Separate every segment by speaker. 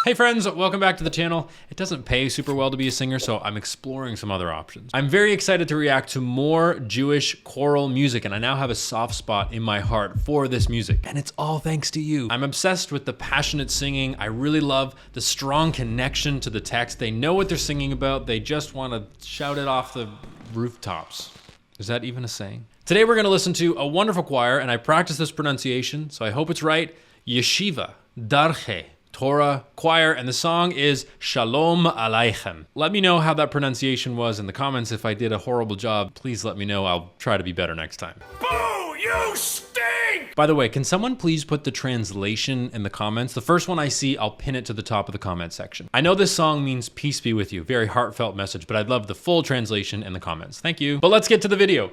Speaker 1: Hey friends, welcome back to the channel. It doesn't pay super well to be a singer, so I'm exploring some other options. I'm very excited to react to more Jewish choral music, and I now have a soft spot in my heart for this music, and it's all thanks to you. I'm obsessed with the passionate singing. I really love the strong connection to the text. They know what they're singing about. They just want to shout it off the rooftops. Is that even a saying? Today we're gonna listen to a wonderful choir, and I practiced this pronunciation, so I hope it's right. Yeshiva Darchei Torah choir, and the song is Shalom Aleichem. Let me know how that pronunciation was in the comments. If I did a horrible job, please let me know. I'll try to be better next time. Boo, you stink! By the way, can someone please put the translation in the comments? The first one I see, I'll pin it to the top of the comment section. I know this song means peace be with you, very heartfelt message, but I'd love the full translation in the comments. Thank you. But let's get to the video.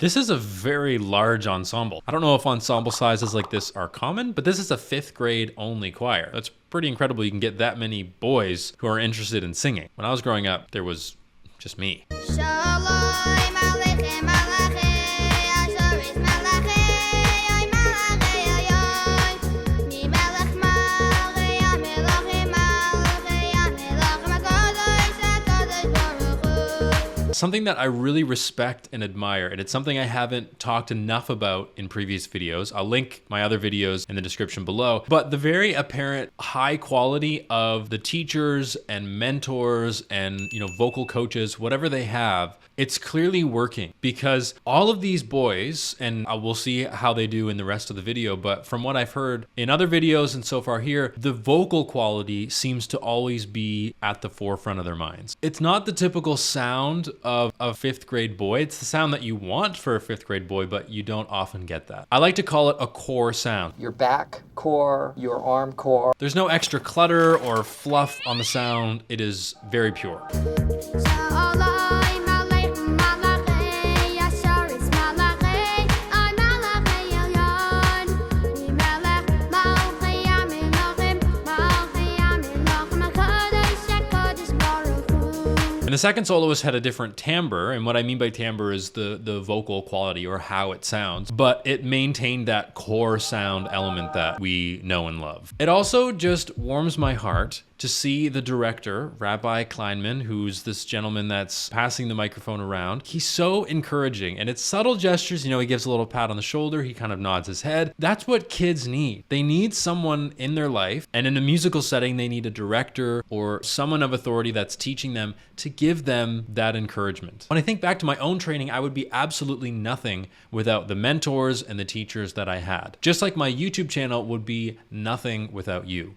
Speaker 1: This is a very large ensemble. I don't know if ensemble sizes like this are common, but this is a 5th grade only choir. That's pretty incredible you can get that many boys who are interested in singing. When I was growing up, there was just me. Something that I really respect and admire, and it's something I haven't talked enough about in previous videos. I'll link my other videos in the description below, but the very apparent high quality of the teachers and mentors and, vocal coaches, whatever they have, it's clearly working because all of these boys, and we'll see how they do in the rest of the video, but from what I've heard in other videos and so far here, the vocal quality seems to always be at the forefront of their minds. It's not the typical sound of a 5th grade boy. It's the sound that you want for a 5th grade boy, but you don't often get that. I like to call it a core sound.
Speaker 2: Your back core, your arm core.
Speaker 1: There's no extra clutter or fluff on the sound. It is very pure. And the second soloist had a different timbre, and what I mean by timbre is the vocal quality or how it sounds, but it maintained that core sound element that we know and love. It also just warms my heart to see the director, Rabbi Kleinman, who's this gentleman that's passing the microphone around. He's so encouraging, and it's subtle gestures. He gives a little pat on the shoulder. He kind of nods his head. That's what kids need. They need someone in their life, and in a musical setting, they need a director or someone of authority that's teaching them to give them that encouragement. When I think back to my own training, I would be absolutely nothing without the mentors and the teachers that I had. Just like my YouTube channel would be nothing without you.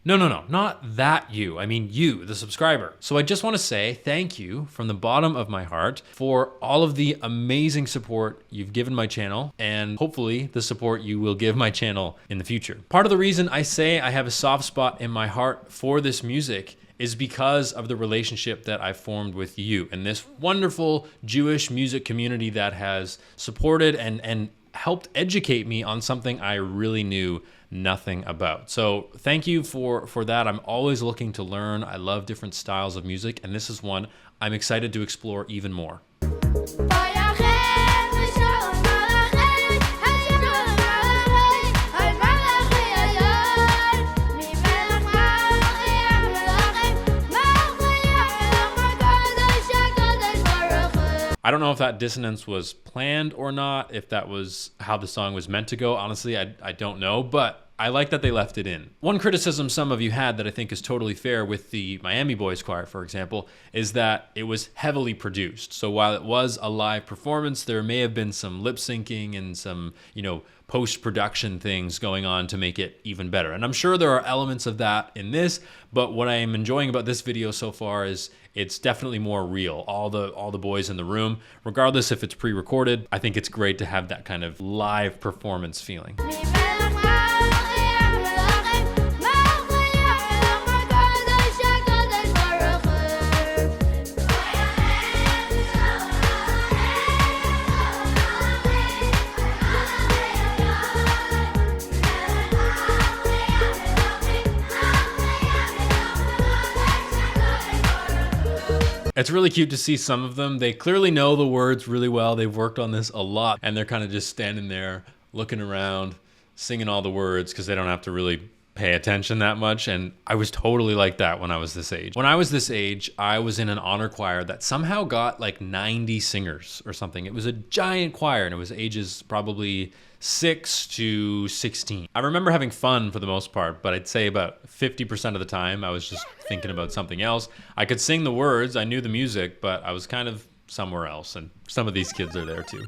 Speaker 1: No, not that you. I mean you, the subscriber. So I just want to say thank you from the bottom of my heart for all of the amazing support you've given my channel, and hopefully the support you will give my channel in the future. Part of the reason I say I have a soft spot in my heart for this music is because of the relationship that I've formed with you and this wonderful Jewish music community that has supported and helped educate me on something I really knew nothing about. So thank you for that. I'm always looking to learn. I love different styles of music, and this is one I'm excited to explore even more. I don't know if that dissonance was planned or not, if that was how the song was meant to go. Honestly, I don't know, but I like that they left it in. One criticism some of you had that I think is totally fair with the Miami Boys Choir, for example, is that it was heavily produced. So while it was a live performance, there may have been some lip syncing and some, post-production things going on to make it even better. And I'm sure there are elements of that in this, but what I am enjoying about this video so far is it's definitely more real. All the boys in the room, regardless if it's pre-recorded, I think it's great to have that kind of live performance feeling. It's really cute to see some of them. They clearly know the words really well. They've worked on this a lot, and they're kind of just standing there looking around, singing all the words because they don't have to really pay attention that much. And I was totally like that when I was this age. When I was this age, I was in an honor choir that somehow got like 90 singers or something. It was a giant choir, and it was ages probably 6 to 16. I remember having fun for the most part, but I'd say about 50% of the time I was just thinking about something else. I could sing the words, I knew the music, but I was kind of somewhere else, and some of these kids are there too.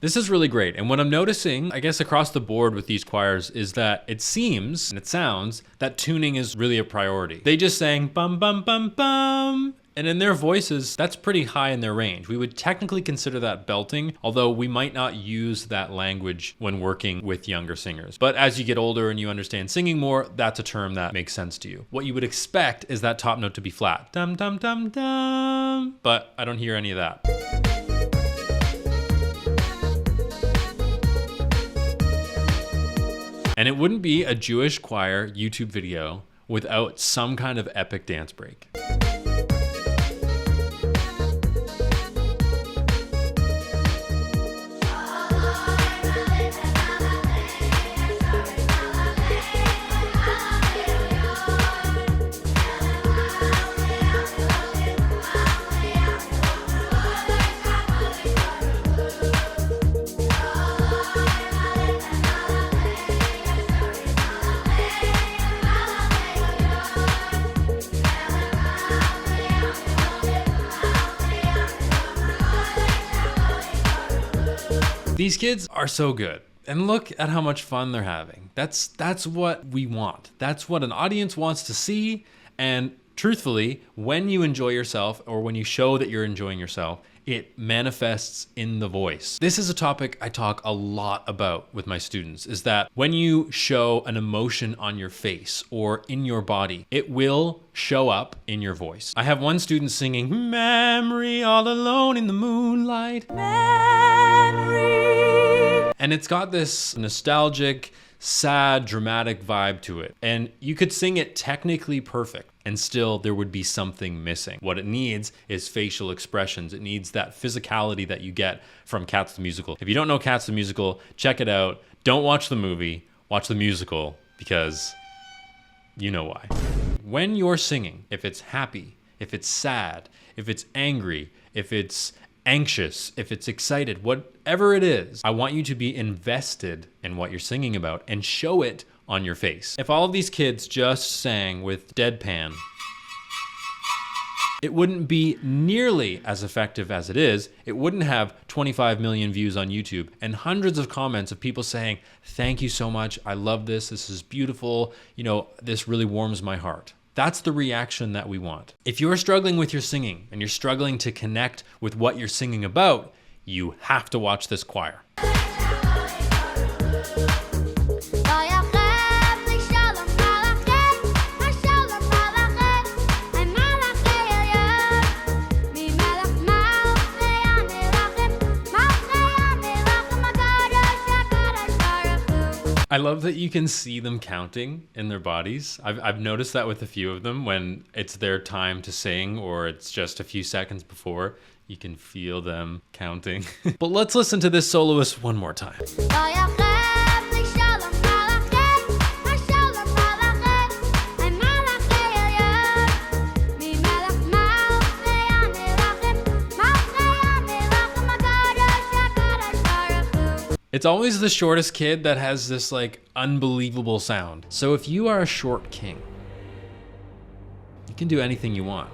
Speaker 1: This is really great. And what I'm noticing, I guess across the board with these choirs, is that it seems and it sounds that tuning is really a priority. They just sang bum bum bum bum. And in their voices, that's pretty high in their range. We would technically consider that belting, although we might not use that language when working with younger singers. But as you get older and you understand singing more, that's a term that makes sense to you. What you would expect is that top note to be flat. Dum dum dum dum. But I don't hear any of that. And it wouldn't be a Jewish choir YouTube video without some kind of epic dance break. These kids are so good. And look at how much fun they're having. That's what we want. That's what an audience wants to see. And truthfully, when you enjoy yourself or when you show that you're enjoying yourself, it manifests in the voice. This is a topic I talk a lot about with my students, is that when you show an emotion on your face or in your body, it will show up in your voice. I have one student singing, "Memory all alone in the moonlight." Memory. And it's got this nostalgic, sad, dramatic vibe to it. And you could sing it technically perfect, and still there would be something missing. What it needs is facial expressions. It needs that physicality that you get from Cats the Musical. If you don't know Cats the Musical, check it out. Don't watch the movie, watch the musical, because you know why. When you're singing, if it's happy, if it's sad, if it's angry, if it's anxious, if it's excited, whatever it is, I want you to be invested in what you're singing about and show it on your face. If all of these kids just sang with deadpan, it wouldn't be nearly as effective as it is. It wouldn't have 25 million views on YouTube and hundreds of comments of people saying, "Thank you so much. I love this. This is beautiful. You know, this really warms my heart." That's the reaction that we want. If you're struggling with your singing and you're struggling to connect with what you're singing about, you have to watch this choir. I love that you can see them counting in their bodies. I've noticed that with a few of them when it's their time to sing or it's just a few seconds before, you can feel them counting. But let's listen to this soloist one more time. It's always the shortest kid that has this like unbelievable sound. So if you are a short king, you can do anything you want.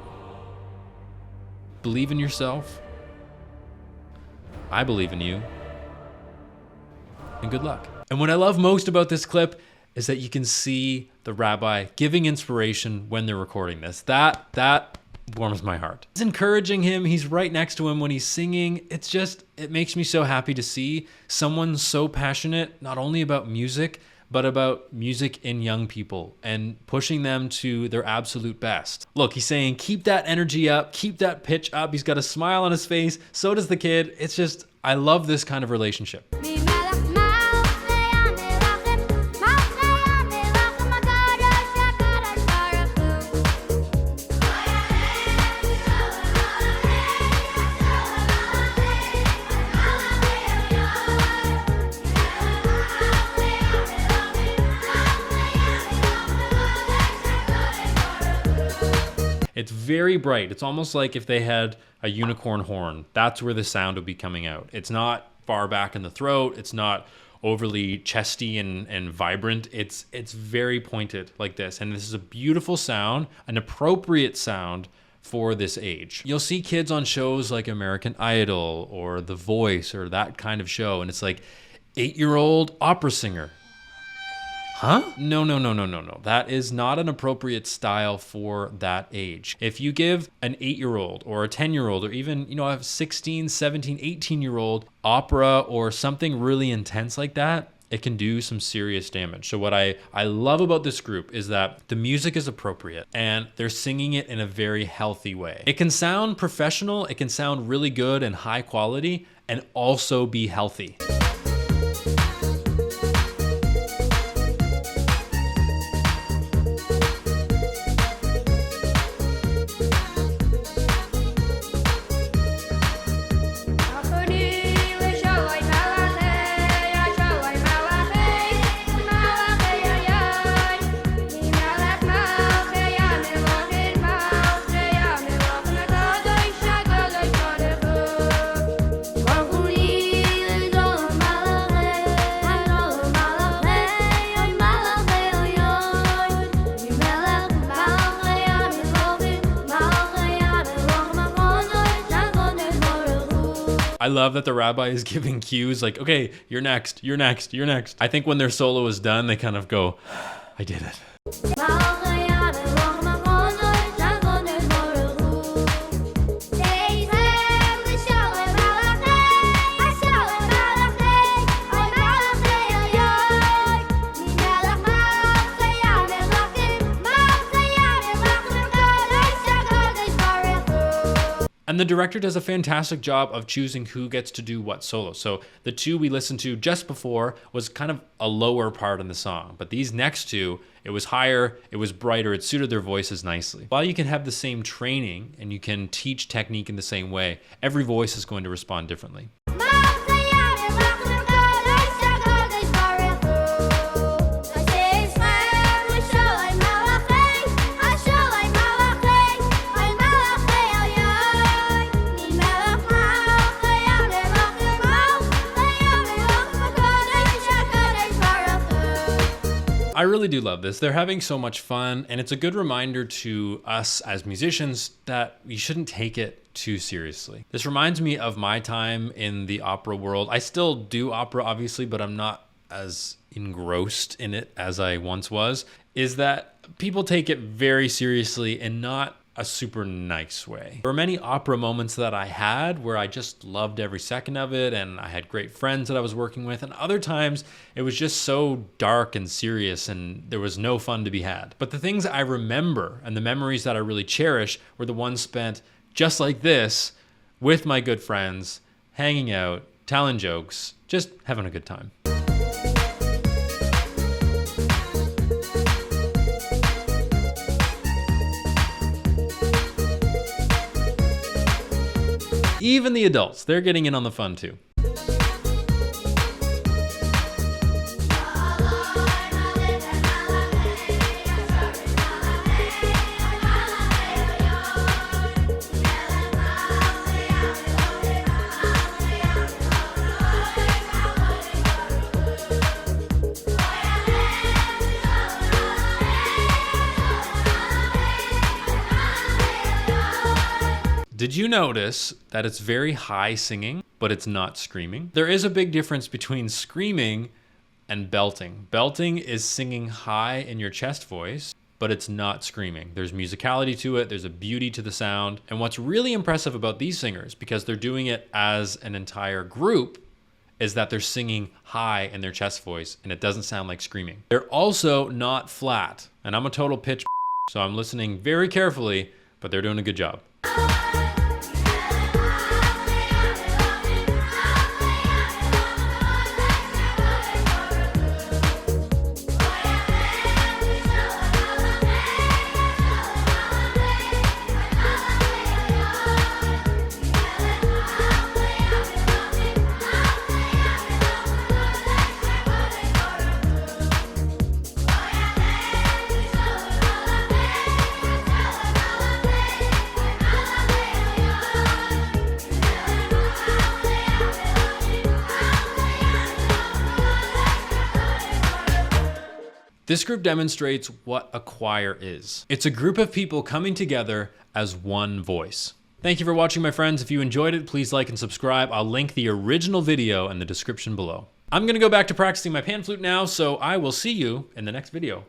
Speaker 1: Believe in yourself. I believe in you. And good luck. And what I love most about this clip is that you can see the rabbi giving inspiration when they're recording this. That warms my heart. He's encouraging him. He's right next to him when he's singing. It makes me so happy to see someone so passionate, not only about music, but about music in young people and pushing them to their absolute best. Look, he's saying, keep that energy up, keep that pitch up. He's got a smile on his face. So does the kid. It's just, I love this kind of relationship. It's very bright. It's almost like if they had a unicorn horn. That's where the sound would be coming out. It's not far back in the throat. It's not overly chesty and vibrant. It's very pointed like this. And this is a beautiful sound, an appropriate sound for this age. You'll see kids on shows like American Idol or The Voice or that kind of show, and it's like 8-year-old opera singer. Huh? No. That is not an appropriate style for that age. If you give an 8-year-old or a 10-year-old or even, a 16, 17, 18-year-old opera or something really intense like that, it can do some serious damage. So what I love about this group is that the music is appropriate and they're singing it in a very healthy way. It can sound professional, it can sound really good and high quality, and also be healthy. I love that the rabbi is giving cues like, okay, you're next, you're next, you're next. I think when their solo is done, they kind of go, I did it. And the director does a fantastic job of choosing who gets to do what solo. So the two we listened to just before was kind of a lower part in the song. But these next two, it was higher, it was brighter, it suited their voices nicely. While you can have the same training and you can teach technique in the same way, every voice is going to respond differently. I really do love this. They're having so much fun, and it's a good reminder to us as musicians that we shouldn't take it too seriously. This reminds me of my time in the opera world. I still do opera, obviously, but I'm not as engrossed in it as I once was, is that people take it very seriously and not a super nice way. There were many opera moments that I had where I just loved every second of it and I had great friends that I was working with, and other times it was just so dark and serious and there was no fun to be had. But the things I remember and the memories that I really cherish were the ones spent just like this with my good friends, hanging out, telling jokes, just having a good time. Even the adults, they're getting in on the fun too. Did you notice that it's very high singing, but it's not screaming? There is a big difference between screaming and belting. Belting is singing high in your chest voice, but it's not screaming. There's musicality to it, there's a beauty to the sound. And what's really impressive about these singers, because they're doing it as an entire group, is that they're singing high in their chest voice and it doesn't sound like screaming. They're also not flat, and I'm a total pitch, so I'm listening very carefully, but they're doing a good job. This group demonstrates what a choir is. It's a group of people coming together as one voice. Thank you for watching, my friends. If you enjoyed it, please like and subscribe. I'll link the original video in the description below. I'm gonna go back to practicing my pan flute now, so I will see you in the next video.